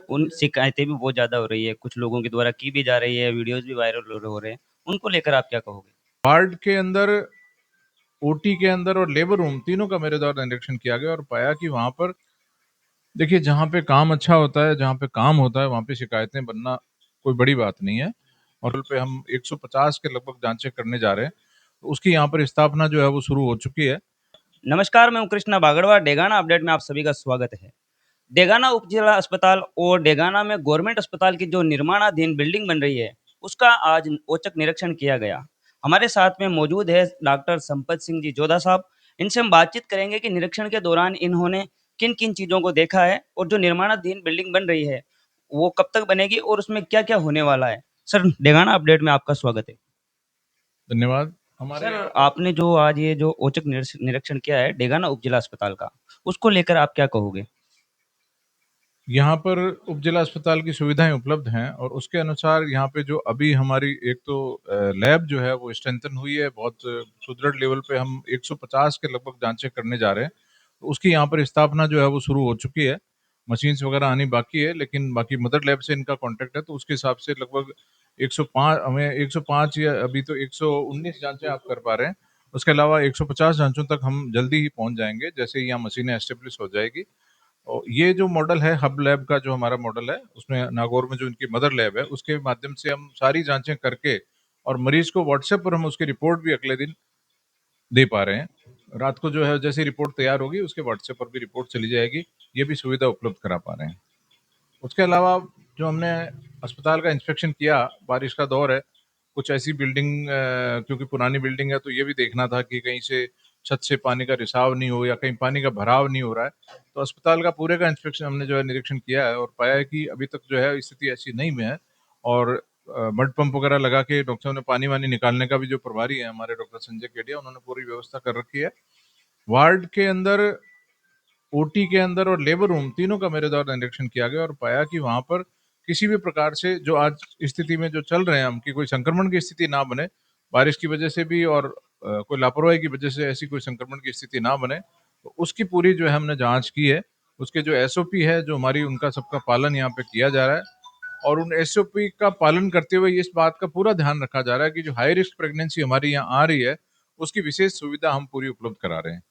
उन शिकायतें भी बहुत ज़्यादा हो रही है, कुछ लोगों के द्वारा की भी जा रही है, वीडियोज़ भी वायरल हो रहे हैं। उनको लेकर आप क्या कहोगे? वार्ड के अंदर, ओटी के अंदर और लेबर रूम तीनों का मेरे द्वारा निरीक्षण किया गया और पाया कि वहां पर देखिए, जहाँ पे काम अच्छा होता है, जहाँ पे काम होता है, वहां पे शिकायतें बनना कोई बड़ी बात नहीं है। और पे हम 150 के लगभग जांचें करने जा रहे हैं, तो उसकी यहाँ पर स्थापना जो है वो शुरू हो चुकी है। नमस्कार, मैं हूँ कृष्णा बागड़वा। डेगाना अपडेट में आप सभी का स्वागत है। डेगाना उप जिला अस्पताल और डेगाना में गवर्नमेंट अस्पताल की जो निर्माणाधीन बिल्डिंग बन रही है, उसका आज औचक निरीक्षण किया गया। हमारे साथ में मौजूद है डॉक्टर संपत सिंह जी जोधा साहब। इनसे हम बातचीत करेंगे कि निरीक्षण के दौरान इन्होंने किन किन चीज़ों को देखा है और जो निर्माणाधीन बिल्डिंग बन रही है वो कब तक बनेगी और उसमें क्या क्या होने वाला है। सर, डेगाना अपडेट में आपका स्वागत है। धन्यवाद। हमारे सर, आपने जो आज ये जो औचक निरीक्षण किया है डेगाना उप जिला अस्पताल का, उसको लेकर आप क्या कहोगे? यहाँ पर उप जिला अस्पताल की सुविधाएं उपलब्ध हैं और उसके अनुसार यहाँ पे जो अभी हमारी एक तो लैब जो है वो स्ट्रेंथन हुई है, बहुत सुदृढ़ लेवल पे हम 150 के लगभग जांचें करने जा रहे हैं, तो उसकी यहाँ पर स्थापना जो है वो शुरू हो चुकी है। मशीन्स वगैरह आनी बाकी है, लेकिन बाकी मदर लैब से इनका कॉन्टेक्ट है, तो उसके हिसाब से लगभग 105 हमें 105 या अभी तो 119 जांचें आप कर पा रहे हैं। उसके अलावा 150 जांचों तक हम जल्दी ही पहुंच जाएंगे जैसे ही यहाँ मशीनें एस्टेब्लिश हो जाएगी। और ये जो मॉडल है हब लैब का, जो हमारा मॉडल है, उसमें नागौर में जो इनकी मदर लैब है उसके माध्यम से हम सारी जांचें करके और मरीज को व्हाट्सएप पर हम उसकी रिपोर्ट भी अगले दिन दे पा रहे हैं। रात को जो है जैसी रिपोर्ट तैयार होगी उसके व्हाट्सएप पर भी रिपोर्ट चली जाएगी। ये भी सुविधा उपलब्ध करा पा रहे हैं। उसके अलावा जो हमने अस्पताल का इंस्पेक्शन किया, बारिश का दौर है, कुछ ऐसी बिल्डिंग क्योंकि पुरानी बिल्डिंग है तो ये भी देखना था कि कहीं से छत से पानी का रिसाव नहीं हो या कहीं पानी का भराव नहीं हो रहा है। तो अस्पताल का पूरे का इंस्पेक्शन हमने जो है निरीक्षण किया है और पाया है कि अभी तक जो है स्थिति ऐसी नहीं में है। और मड पंप वगैरह लगा के डॉक्टरों ने पानी वानी निकालने का भी, जो प्रभारी है हमारे डॉक्टर संजय केडिया, उन्होंने पूरी व्यवस्था कर रखी है। वार्ड के अंदर, ओटी के अंदर और लेबर रूम तीनों का मेरे द्वारा निरीक्षण किया गया और पाया कि वहां पर किसी भी प्रकार से जो आज स्थिति में जो चल रहे हैं हम, कि कोई संक्रमण की स्थिति ना बने, बारिश की वजह से भी और कोई लापरवाही की वजह से ऐसी कोई संक्रमण की स्थिति ना बने, तो उसकी पूरी जो है हमने जांच की है। उसके जो एसओपी है जो हमारी, उनका सबका पालन यहाँ पे किया जा रहा है और उन एसओपी का पालन करते हुए इस बात का पूरा ध्यान रखा जा रहा है कि जो हाई रिस्क प्रेगनेंसी हमारी यहाँ आ रही है उसकी विशेष सुविधा हम पूरी उपलब्ध करा रहे हैं।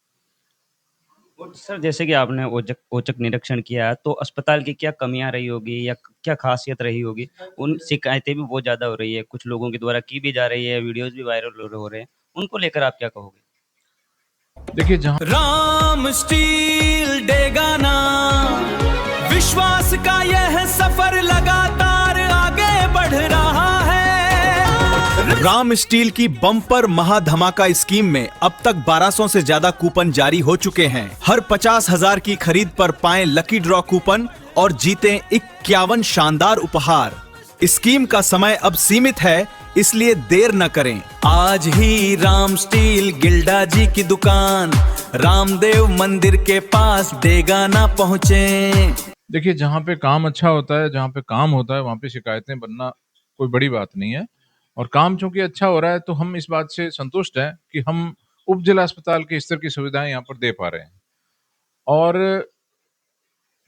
और सर, जैसे कि आपने औचक औचक निरीक्षण किया, तो अस्पताल की क्या कमियाँ रही होगी या क्या ख़ासियत रही होगी? उन शिकायतें भी बहुत ज़्यादा हो रही है, कुछ लोगों के द्वारा की भी जा रही है, वीडियोज़ भी वायरल हो रहे हैं। उनको लेकर आप क्या कहोगे? देखिए, जहाँ राम स्टील डेगाना, विश्वास का यह सफर लगातार आगे बढ़ रहा है। राम स्टील की बम्पर महाधमाका स्कीम में अब तक 1200 से ज्यादा कूपन जारी हो चुके हैं। हर 50,000 की खरीद पर पाएं लकी ड्रॉ कूपन और जीतें 51 शानदार उपहार। स्कीम का समय अब सीमित है, इसलिए देर न करें। आज ही राम स्टील गिल्डा जी की दुकान रामदेव मंदिर के पास डेगाना पहुँचे। देखिए, जहाँ पे काम अच्छा होता है, जहाँ पे काम होता है, वहाँ पे शिकायतें बनना कोई बड़ी बात नहीं है। और काम चूंकि अच्छा हो रहा है तो हम इस बात से संतुष्ट हैं कि हम उप जिला अस्पताल के स्तर की सुविधाएं यहाँ पर दे पा रहे हैं। और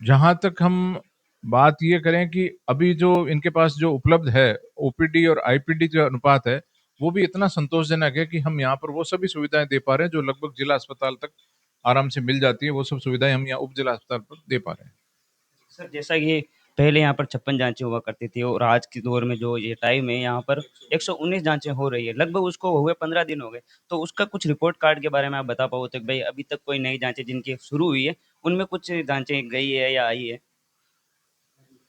जहाँ तक हम बात ये करें कि अभी जो इनके पास जो उपलब्ध है, ओपीडी और आईपीडी जो अनुपात है, वो भी इतना संतोषजनक है कि हम यहाँ पर वो सभी सुविधाएं दे पा रहे हैं जो लगभग जिला अस्पताल तक आराम से मिल जाती है। वो सब सुविधाएं हम यहाँ उप जिला अस्पताल पर दे पा रहे हैं। सर, जैसा कि पहले यहाँ पर 56 जाँचें हुआ करती थी और आज के दौर में जो ये टाइम है, यहाँ पर 119 जाँचें हो रही है। लगभग उसको हुए 15 दिन हो गए। तो उसका कुछ रिपोर्ट कार्ड के बारे में आप बता पाओ तो कि भई अभी तक कोई नई जाँचें जिनकी शुरू हुई है, उनमें कुछ जाँचें गई है या आई है?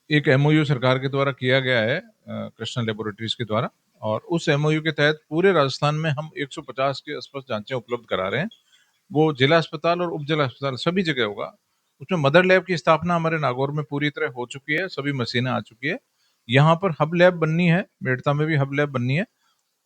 एक एमओयू सरकार के द्वारा किया गया है, कृष्णा लेबोरेटरीज के द्वारा, और उस एमओयू के तहत पूरे राजस्थान में हम 150 के आसपास जांचें उपलब्ध करा रहे हैं। वो जिला अस्पताल और उप जिला अस्पताल सभी जगह होगा। उसमें मदर लैब की स्थापना हमारे नागौर में पूरी तरह हो चुकी है, सभी मशीनें आ चुकी है। यहाँ पर हब लैब बननी है, मेड़ता में भी हब लैब बननी है।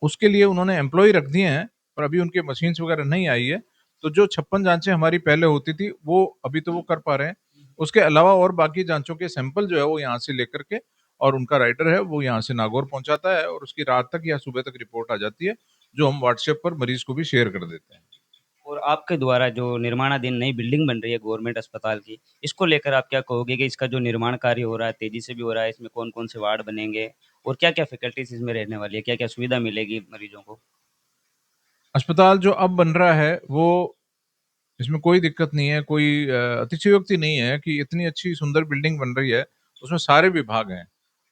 उसके लिए उन्होंने एम्प्लॉय रख दिए हैं, पर अभी उनके मशीन्स वगैरह नहीं आई है। तो जो 56 जांचें हमारी पहले होती थी वो अभी तो वो कर पा रहे हैं। उसके अलावा और बाकी जांचों के सैंपल जो है वो यहाँ से लेकर के, और उनका राइडर है वो यहाँ से नागौर पहुंचाता है और उसकी रात तक या सुबह तक रिपोर्ट आ जाती है, जो हम व्हाट्सएप पर मरीज को भी शेयर कर देते हैं। और आपके द्वारा जो निर्माणाधीन नई बिल्डिंग बन रही है गवर्नमेंट अस्पताल की, इसको लेकर आप क्या कहोगे कि इसका जो निर्माण कार्य हो रहा है तेजी से भी हो रहा है, इसमें कौन-कौन से वार्ड बनेंगे और क्या-क्या फैसिलिटीज़ इसमें रहने वाली है? क्या-क्या सुविधा मिलेगी मरीजों को? अस्पताल जो अब बन रहा है वो, इसमें कोई दिक्कत नहीं है, कोई अतिशयोक्ति नहीं है कि इतनी अच्छी सुंदर बिल्डिंग बन रही है, उसमें सारे विभाग हैं।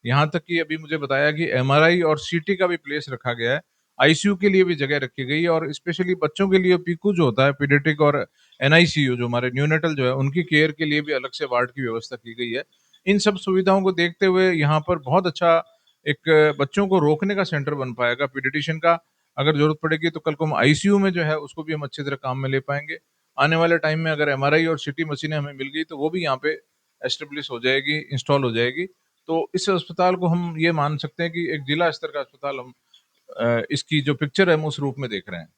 यहाँ तक कि अभी मुझे बताया कि एमआरआई और सीटी का भी प्लेस रखा गया है, आईसीयू के लिए भी जगह रखी गई है और स्पेशली बच्चों के लिए पीकू जो होता है, पीडियाट्रिक और एनआईसीयू जो हमारे न्यूनेटल जो है, उनकी केयर के लिए भी अलग से वार्ड की व्यवस्था की गई है। इन सब सुविधाओं को देखते हुए यहाँ पर बहुत अच्छा एक बच्चों को रोकने का सेंटर बन पाएगा। पीडियाट्रिशियन का अगर जरूरत पड़ेगी तो कल को हम आईसीयू में जो है उसको भी हम अच्छी तरह काम में ले पाएंगे। आने वाले टाइम में अगर एमआरआई और सीटी मशीनें हमें मिल गई तो वो भी यहाँ पे एस्टेब्लिश हो जाएगी, इंस्टॉल हो जाएगी। तो इस अस्पताल को हम ये मान सकते हैं कि एक जिला स्तर का अस्पताल हम इसकी जो पिक्चर है हम उस रूप में देख रहे हैं।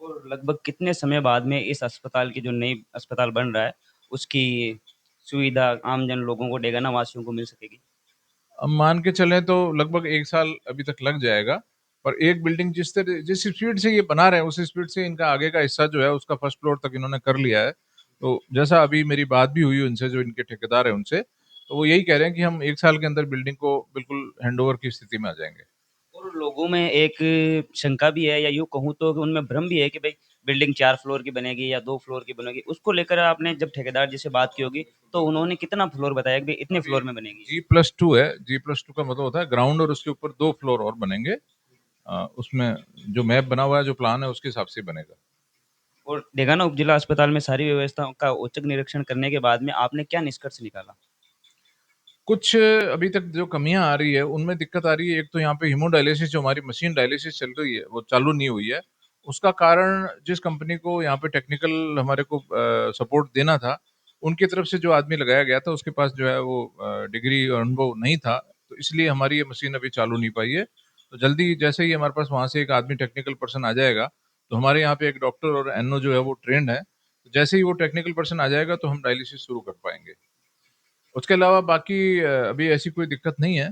और लगभग कितने समय बाद में इस अस्पताल की जो नई अस्पताल बन रहा है, उसकी सुविधा आम जन लोगों को, डेगाना वासियों को मिल सकेगी? अब मान के चलें तो लगभग 1 साल अभी तक लग जाएगा, पर एक बिल्डिंग जिस स्पीड से ये बना रहे हैं, उस स्पीड से इनका आगे का हिस्सा जो है उसका फर्स्ट फ्लोर तक इन्होंने कर लिया है। तो जैसा अभी मेरी बात भी हुई उनसे, जो इनके ठेकेदार हैं उनसे, तो वो यही कह रहे हैं कि हम 1 साल के अंदर बिल्डिंग को बिल्कुल हैंडओवर की स्थिति में आ जाएँगे। और लोगों में एक शंका भी है या यूँ कहूँ तो कि उनमें भ्रम भी है कि भई बिल्डिंग 4 फ्लोर की बनेगी या 2 फ्लोर की बनेगी। उसको लेकर आपने जब ठेकेदार जी से बात की होगी, तो उन्होंने कितना फ्लोर बताया कि भई इतने फ्लोर में बनेगी? G+2 है, G+2 का मतलब होता है ग्राउंड और उसके ऊपर 2 फ्लोर और बनेंगे। उसमें जो मैप बना हुआ है, जो प्लान है उसके हिसाब से ही बनेगा। और डेगाना उपजिला अस्पताल में सारी व्यवस्थाओं का औचक निरीक्षण करने के बाद में आपने क्या निष्कर्ष निकाला? कुछ अभी तक जो कमियां आ रही है उनमें दिक्कत आ रही है। एक तो यहाँ पे हीमोडायलिसिस, जो हमारी मशीन डायलिसिस चल रही है वो चालू नहीं हुई है। उसका कारण जिस कंपनी को यहाँ पे टेक्निकल हमारे को सपोर्ट देना था, उनकी तरफ से जो आदमी लगाया गया था उसके पास जो है वो डिग्री और अनुभव नहीं था, तो इसलिए हमारी ये मशीन अभी चालू नहीं पाई है। तो जल्दी जैसे ही हमारे पास वहाँ से एक आदमी टेक्निकल पर्सन आ जाएगा, तो हमारे यहाँ पे एक डॉक्टर और एनओ जो है वो ट्रेंड है, तो जैसे ही वो टेक्निकल पर्सन आ जाएगा तो हम डायलिसिस शुरू कर पाएंगे। उसके अलावा बाकी अभी ऐसी कोई दिक्कत नहीं है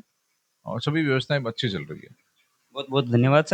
और सभी व्यवस्थाएं अच्छी चल रही है। बहुत-बहुत धन्यवाद सर।